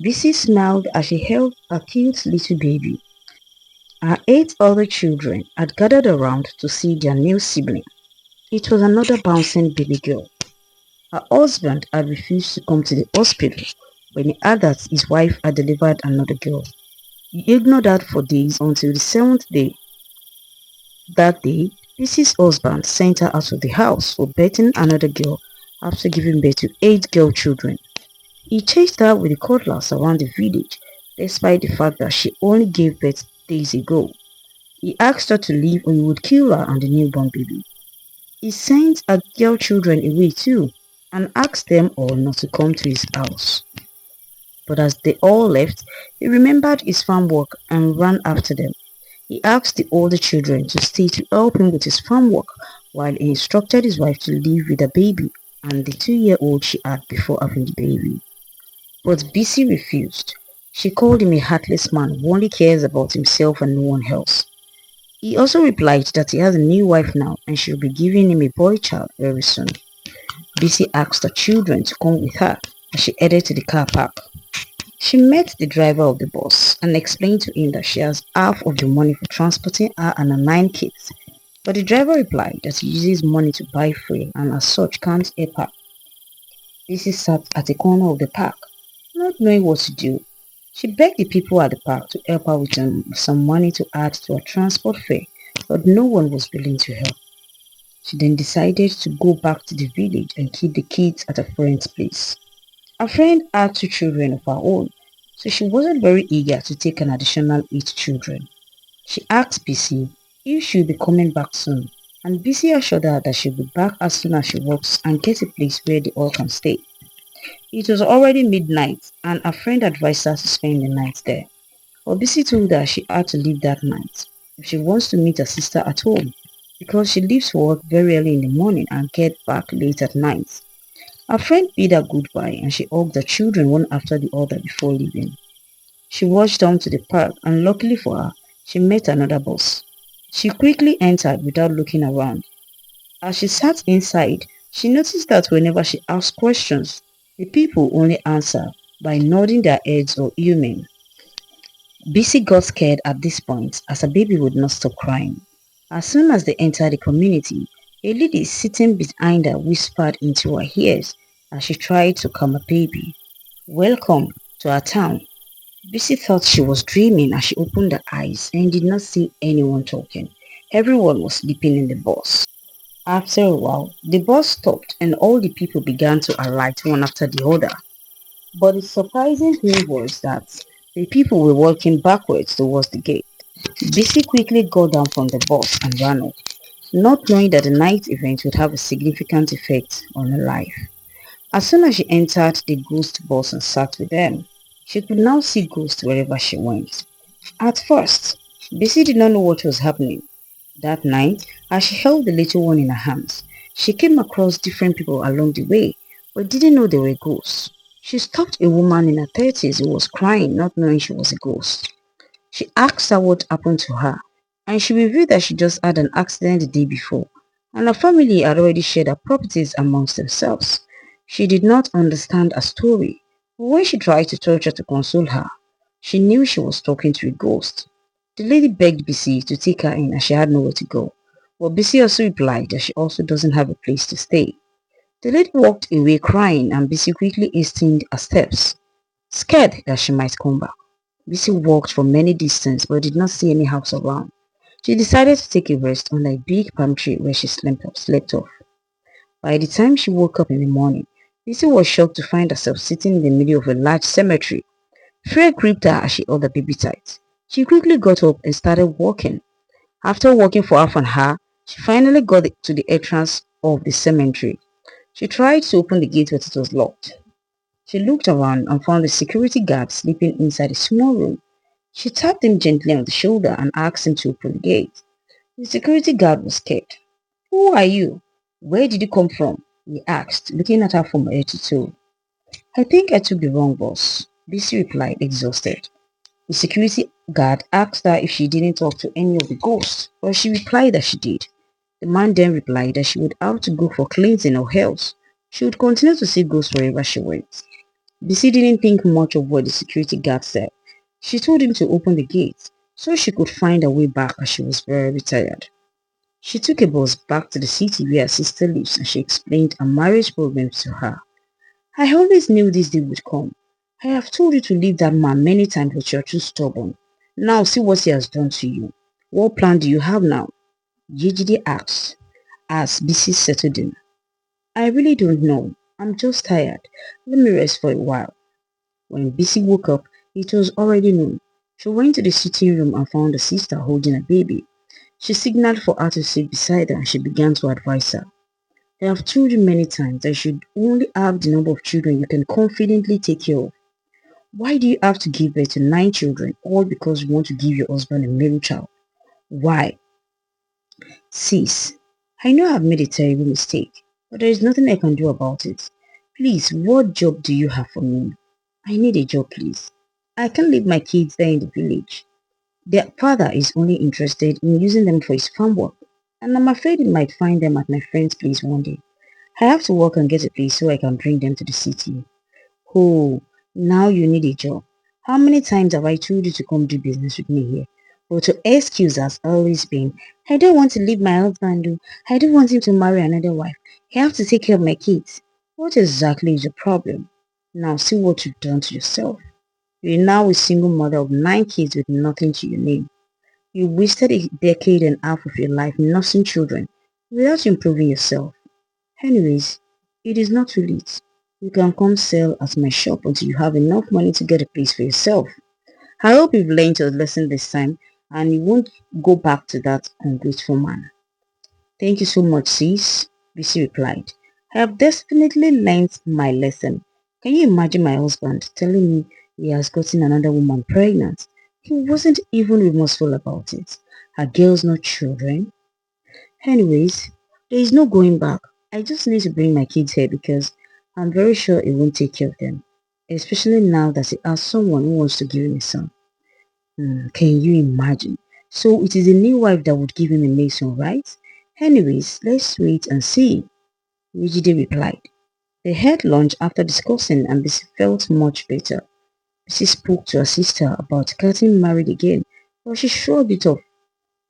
Bisi smiled as she held a cute little baby. Her 8 other children had gathered around to see their new sibling. It was another bouncing baby girl. Her husband had refused to come to the hospital when he heard that his wife had delivered another girl. He ignored that for days until the seventh day. That day, Bisi's husband sent her out of the house for birthing another girl after giving birth to 8 girl children. He chased her with a cutlass around the village despite the fact that she only gave birth days ago. He asked her to leave or he would kill her and the newborn baby. He sent her girl children away too and asked them all not to come to his house. But as they all left, he remembered his farm work and ran after them. He asked the older children to stay to help him with his farm work while he instructed his wife to leave with the baby and the 2-year-old she had before having the baby. But Bisi refused. She called him a heartless man who only cares about himself and no one else. He also replied that he has a new wife now and she will be giving him a boy child very soon. Bisi asked her children to come with her as she headed to the car park. She met the driver of the bus and explained to him that she has half of the money for transporting her and her 9 kids. But the driver replied that he uses money to buy fuel and as such can't help her. Bisi sat at a corner of the park, not knowing what to do. She begged the people at the park to help her with some money to add to her transport fare, but no one was willing to help. She then decided to go back to the village and keep the kids at a friend's place. Her friend had 2 children of her own, so she wasn't very eager to take an additional 8 children. She asked Bisi if she would be coming back soon, and Bisi assured her that she would be back as soon as she works and get a place where they all can stay. It was already midnight, and her friend advised her to spend the night there. But Bisi told her she had to leave that night if she wants to meet her sister at home, because she leaves for work very early in the morning and gets back late at night. Her friend bid her goodbye and she hugged the children one after the other before leaving. She rushed down to the park and luckily for her, she met another bus. She quickly entered without looking around. As she sat inside, she noticed that whenever she asked questions, the people only answer by nodding their heads or humming. Bisi got scared at this point as her baby would not stop crying. As soon as they entered the community, a lady sitting behind her whispered into her ears as she tried to calm her baby. Welcome to our town. Bisi thought she was dreaming as she opened her eyes and did not see anyone talking. Everyone was sleeping in the bus. After a while, the bus stopped and all the people began to alight one after the other. But the surprising thing was that the people were walking backwards towards the gate. Bisi quickly got down from the bus and ran off, not knowing that the night event would have a significant effect on her life. As soon as she entered the ghost bus and sat with them, she could now see ghosts wherever she went. At first, Bisi did not know what was happening. That night, as she held the little one in her arms, she came across different people along the way, but didn't know they were ghosts. She stopped a woman in her 30s who was crying, not knowing she was a ghost. She asked her what happened to her, and she revealed that she just had an accident the day before, and her family had already shared her properties amongst themselves. She did not understand her story, but when she tried to touch her to console her, she knew she was talking to a ghost. The lady begged Bisi to take her in as she had nowhere to go, but Bisi also replied that she also doesn't have a place to stay. The lady walked away crying and Bisi quickly hastened her steps, scared that she might come back. Bisi walked for many distance but did not see any house around. She decided to take a rest under a big palm tree where she slept off. By the time she woke up in the morning, Bisi was shocked to find herself sitting in the middle of a large cemetery. Fear gripped her as she held the baby tight. She quickly got up and started walking. After walking for half an hour, she finally got to the entrance of the cemetery. She tried to open the gate but it was locked. She looked around and found the security guard sleeping inside a small room. She tapped him gently on the shoulder and asked him to open the gate. The security guard was scared. Who are you? Where did you come from? He asked, looking at her from head to toe. I think I took the wrong bus, Bisi replied, exhausted. The security guard asked her if she didn't talk to any of the ghosts, but she replied that she did. The man then replied that she would have to go for cleansing or else. She would continue to see ghosts wherever she went. Bisi didn't think much of what the security guard said. She told him to open the gate so she could find her way back as she was very tired. She took a bus back to the city where her sister lives and she explained her marriage problems to her. I always knew this day would come. I have told you to leave that man many times but you're too stubborn. Now see what he has done to you. What plan do you have now? Yejide asked as Bisi settled in. I really don't know. I'm just tired. Let me rest for a while. When Bisi woke up, it was already noon. She went to the sitting room and found her sister holding a baby. She signaled for her to sit beside her and she began to advise her. I have told you many times that you should only have the number of children you can confidently take care of. Why do you have to give birth to 9 children all because you want to give your husband a male child? Why? Sis, I know I've made a terrible mistake, but there is nothing I can do about it. Please, what job do you have for me? I need a job, please. I can't leave my kids there in the village. Their father is only interested in using them for his farm work, and I'm afraid he might find them at my friend's place one day. I have to work and get a place so I can bring them to the city. Oh, now you need a job. How many times have I told you to come do business with me here? But your excuse has always been, I don't want to leave my husband. Oh. I don't want him to marry another wife. I have to take care of my kids. What exactly is your problem? Now see what you've done to yourself. You're now a single mother of 9 kids with nothing to your name. You wasted a decade and a half of your life nursing children without improving yourself. Anyways, it is not too late. You can come sell at my shop until you have enough money to get a place for yourself. I hope you've learned your lesson this time and you won't go back to that ungrateful man. Thank you so much, sis, Bisi replied. I have definitely learned my lesson. Can you imagine my husband telling me he has gotten another woman pregnant? He wasn't even remorseful about it. Are girls not children? Anyways, there is no going back. I just need to bring my kids here because I'm very sure he won't take care of them. Especially now that he has someone who wants to give him a son. Can you imagine? So it is a new wife that would give him a male son, right? Anyways, let's wait and see. Mijide replied. They had lunch after discussing and Bisi felt much better. Bisi spoke to her sister about getting married again, but she shrugged it off.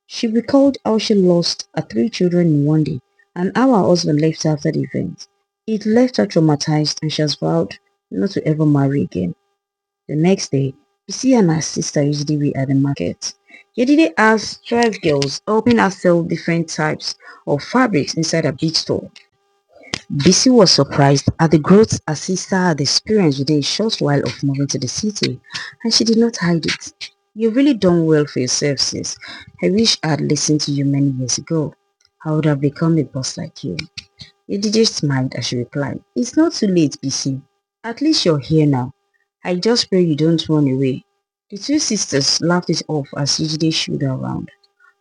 She recalled how she lost her 3 children in one day and how her husband left her after the event. It left her traumatized and she has vowed not to ever marry again. The next day, Bisi and her sister usually were at the market. Yedide asked Thrive Girls helping her sell different types of fabrics inside a big store. Bisi was surprised at the growth her sister had experienced within a short while of moving to the city, and she did not hide it. You've really done well for yourself, sis. I wish I'd listened to you many years ago. I would have become a boss like you. Yedide smiled as she replied, It's not too late, Bisi. At least you're here now. I just pray you don't run away. The two sisters laughed it off as Yedide showed her around.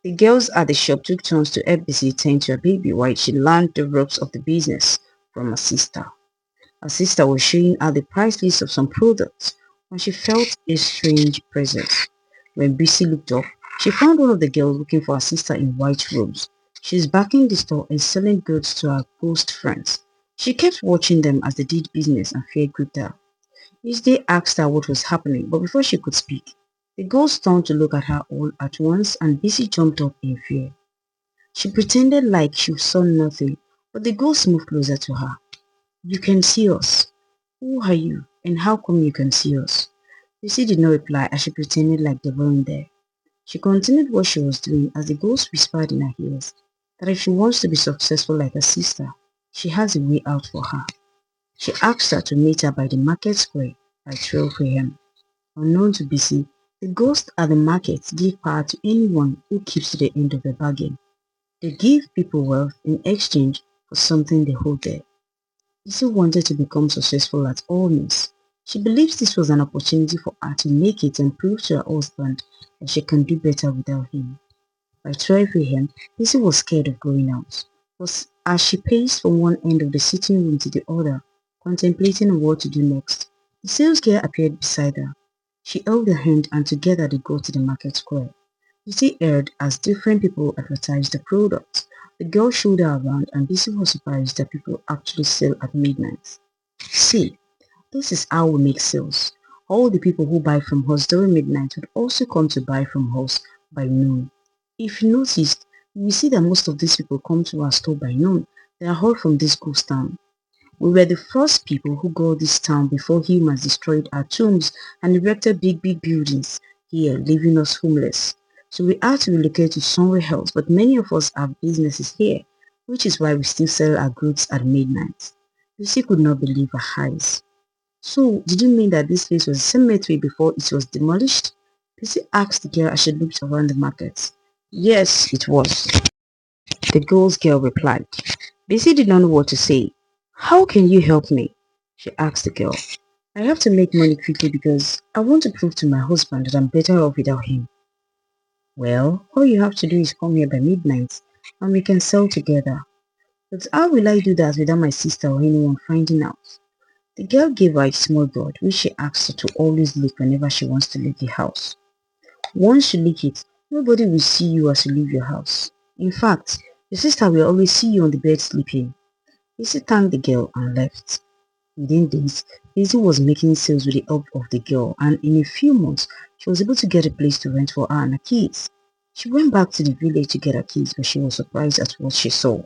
The girls at the shop took turns to help Bisi tend to her baby while she learned the ropes of the business from her sister. Her sister was showing her the price list of some products when she felt a strange presence. When Bisi looked up, she found one of the girls looking for her sister in white robes. She's backing the store and selling goods to her ghost friends. She kept watching them as they did business and fear gripped her. Each day asked her what was happening, but before she could speak, the ghost turned to look at her all at once and Bisi jumped up in fear. She pretended like she saw nothing, but the ghost moved closer to her. You can see us. Who are you, and how come you can see us? Lucy did not reply as she pretended like they weren't there. She continued what she was doing as the ghost whispered in her ears that if she wants to be successful like her sister, she has a way out for her. She asked her to meet her by the market square by 12 a.m. Unknown to BC, the ghost at the market give power to anyone who keeps to the end of the bargain. They give people wealth in exchange for something they hold dear. Bisi wanted to become successful at all means. She believes this was an opportunity for her to make it and prove to her husband that she can do better without him. By 12 a.m., Bisi was scared of going out. But as she paced from one end of the sitting room to the other, contemplating what to do next, the sales girl appeared beside her. She held her hand and together they go to the market square. Bisi heard as different people advertised the products. The girl showed her around and Bisi was surprised that people actually sell at midnight. See, This is how we make sales. All the people who buy from us during midnight would also come to buy from us by noon. If you noticed, you will see that most of these people come to our store by noon. They are all from this ghost town. We were the first people who got this town before humans destroyed our tombs and erected big buildings here, leaving us homeless. So we had to relocate to somewhere else, but many of us have businesses here, which is why we still sell our goods at midnight. Lucy could not believe her eyes. So, did you mean that this place was a cemetery before it was demolished? Lucy asked the girl as she looked around the market. Yes, it was, the ghost girl replied. Bisi did not know what to say. How can you help me? She asked the girl. I have to make money quickly because I want to prove to my husband that I'm better off without him. Well, all you have to do is come here by midnight and we can sell together. But how will I do that without my sister or anyone finding out? The girl gave her a small board which she asked her to always lick whenever she wants to leave the house. Once you lick it, nobody will see you as you leave your house. In fact, your sister will always see you on the bed sleeping. Lizzie thanked the girl and left. Within days, Lizzie was making sales with the help of the girl, and in a few months, she was able to get a place to rent for her and her kids. She went back to the village to get her kids, but she was surprised at what she saw.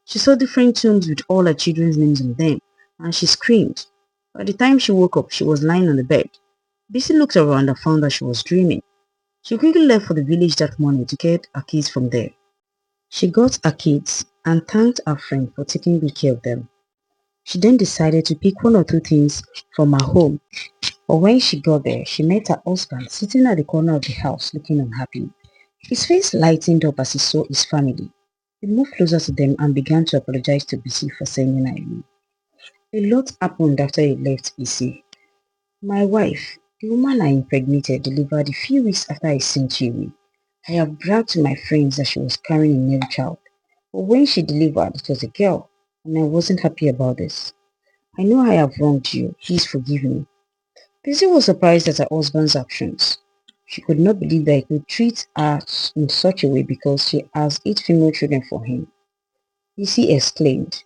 She saw different tombs with all her children's names on them, and she screamed. By the time she woke up, she was lying on the bed. Bisi looked around and found that she was dreaming. She quickly left for the village that morning to get her kids from there. She got her kids and thanked her friend for taking good care of them. She then decided to pick one or two things from her home, but when she got there, she met her husband sitting at the corner of the house looking unhappy. His face lightened up as he saw his family. He moved closer to them and began to apologize to Bisi for sending her away. A lot happened after he left Bisi. My wife, the woman I impregnated, delivered a few weeks after I sent you away. I have bragged to my friends that she was carrying a male child, but when she delivered, it was a girl, and I wasn't happy about this. I know I have wronged you. Please forgive me. Daisy was surprised at her husband's actions. She could not believe that he could treat her in such a way because she has 8 female children for him. Daisy exclaimed,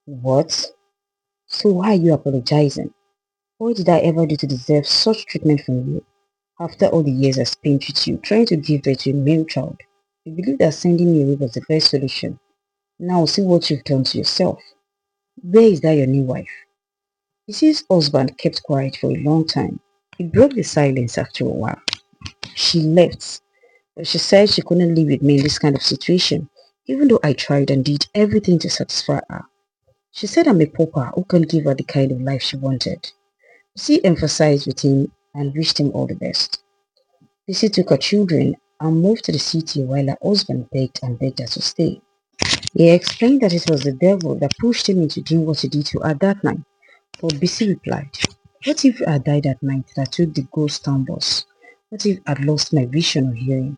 What? So why are you apologizing? What did I ever do to deserve such treatment from you? After all the years I spent with you trying to give birth to a male child, you believe that sending me away was the best solution. Now see what you've done to yourself. Where is that your new wife? Mrs. husband kept quiet for a long time. He broke the silence after a while. She left, but she said she couldn't live with me in this kind of situation, even though I tried and did everything to satisfy her. She said I'm a pauper who can't give her the kind of life she wanted. She emphasized with him and wished him all the best. Lucy took her children and moved to the city while her husband begged and begged her to stay. He explained that it was the devil that pushed him into doing what he did to her that night. But Bisi replied, what if I died that night that I took the ghost town bus? What if I'd lost my vision or hearing?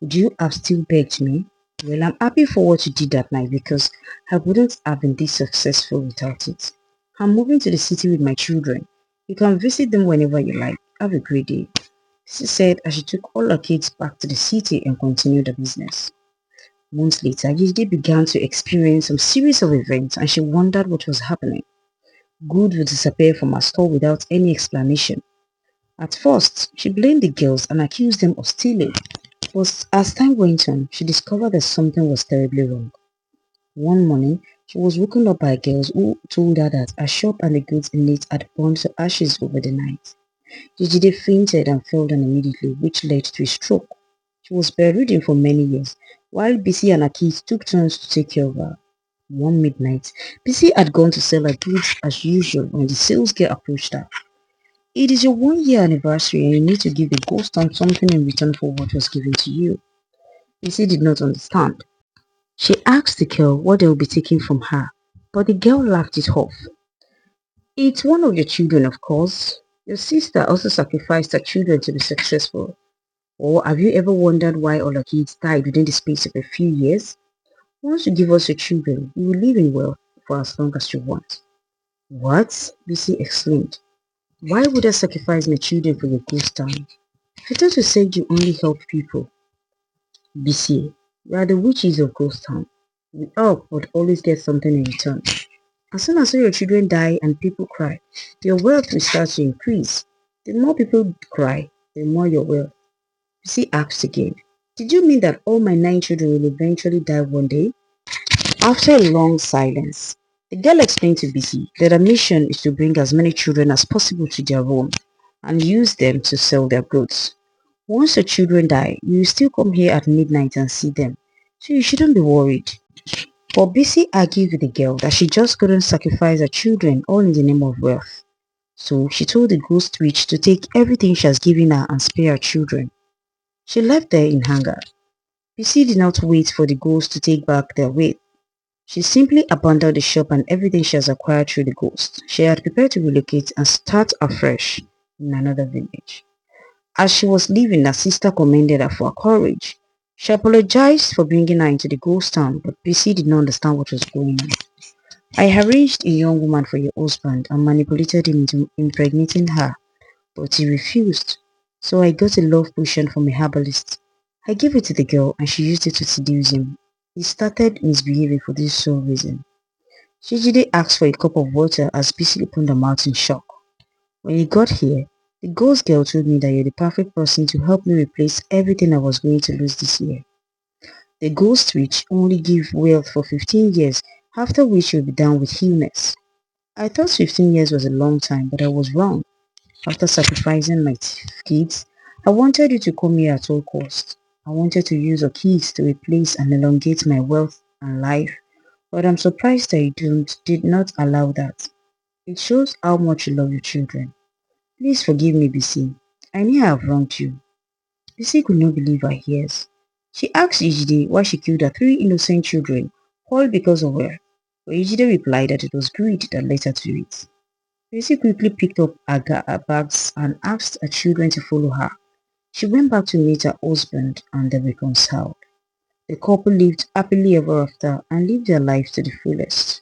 Would you have still begged me? Well, I'm happy for what you did that night because I wouldn't have been this successful without it. I'm moving to the city with my children. You can visit them whenever you like. Have a great day. She said as she took all her kids back to the city and continued the business. Months later, Gigi began to experience some series of events and she wondered what was happening. Good would disappear from her store without any explanation. At first, she blamed the girls and accused them of stealing. But as time went on, she discovered that something was terribly wrong. One morning, she was woken up by girls who told her that her shop and the goods in it had burned to ashes over the night. Gigi fainted and fell down immediately, which led to a stroke. She was bedridden for many years, while Bisi and her kids took turns to take care of her. One midnight, Bisi had gone to sell her goods as usual when the sales girl approached her. It is your 1 year anniversary and you need to give the ghost town something in return for what was given to you. Bisi did not understand. She asked the girl what they would be taking from her, but the girl laughed it off. It's one of your children, of course. Your sister also sacrificed her children to be successful. Or have you ever wondered why all her kids died within the space of a few years? Once you give us your children, you will live in wealth for as long as you want. What? Bisi exclaimed. Why would I sacrifice my children for your ghost town? I thought you said you only help people. Bisi, we are the witches of ghost town. We help but always get something in return. As soon as your children die and people cry, your wealth will start to increase. The more people cry, the more your wealth. Bisi asked again, did you mean that all my 9 children will eventually die one day? After a long silence, the girl explained to Bisi that her mission is to bring as many children as possible to their home and use them to sell their goods. Once the children die, you will still come here at midnight and see them, so you shouldn't be worried. But Bisi argued with the girl that she just couldn't sacrifice her children all in the name of wealth. So she told the ghost witch to take everything she has given her and spare her children. She left there in anger. Bisi did not wait for the ghost to take back their weight. She simply abandoned the shop and everything she has acquired through the ghost. She had prepared to relocate and start afresh in another village. As she was leaving, her sister commended her for her courage. She apologized for bringing her into the ghost town, but Bisi did not understand what was going on. I arranged a young woman for your husband and manipulated him into impregnating her, but he refused. So I got a love potion from a herbalist. I gave it to the girl and she used it to seduce him. He started misbehaving for this sole reason. Shijide asked for a cup of water as Bisi opened her mouth in shock. When you got here, the ghost girl told me that you're the perfect person to help me replace everything I was going to lose this year. The ghost witch only give wealth for 15 years, after which you'll be down with illness. I thought 15 years was a long time, but I was wrong. After sacrificing my kids, I wanted you to come here at all costs. I wanted to use your kids to replace and elongate my wealth and life, but I'm surprised that did not allow that. It shows how much you love your children. Please forgive me, Bisi. I knew I have wronged you. Bisi could not believe her ears. She asked Ijide why she killed her 3 innocent children, all because of her. But Ijide replied that it was greed that led her to it. Bisi quickly picked up her bags and asked her children to follow her. She went back to meet her husband and they reconciled. The couple lived happily ever after and lived their lives to the fullest.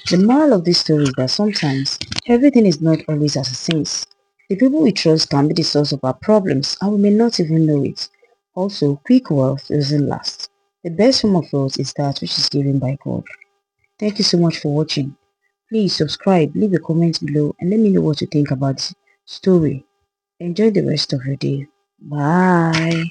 The moral of this story is that sometimes everything is not always as it seems. The people we trust can be the source of our problems and we may not even know it. Also, quick wealth doesn't last. The best form of wealth is that which is given by God. Thank you so much for watching. Please subscribe, leave a comment below and let me know what you think about the story. Enjoy the rest of your day. Bye.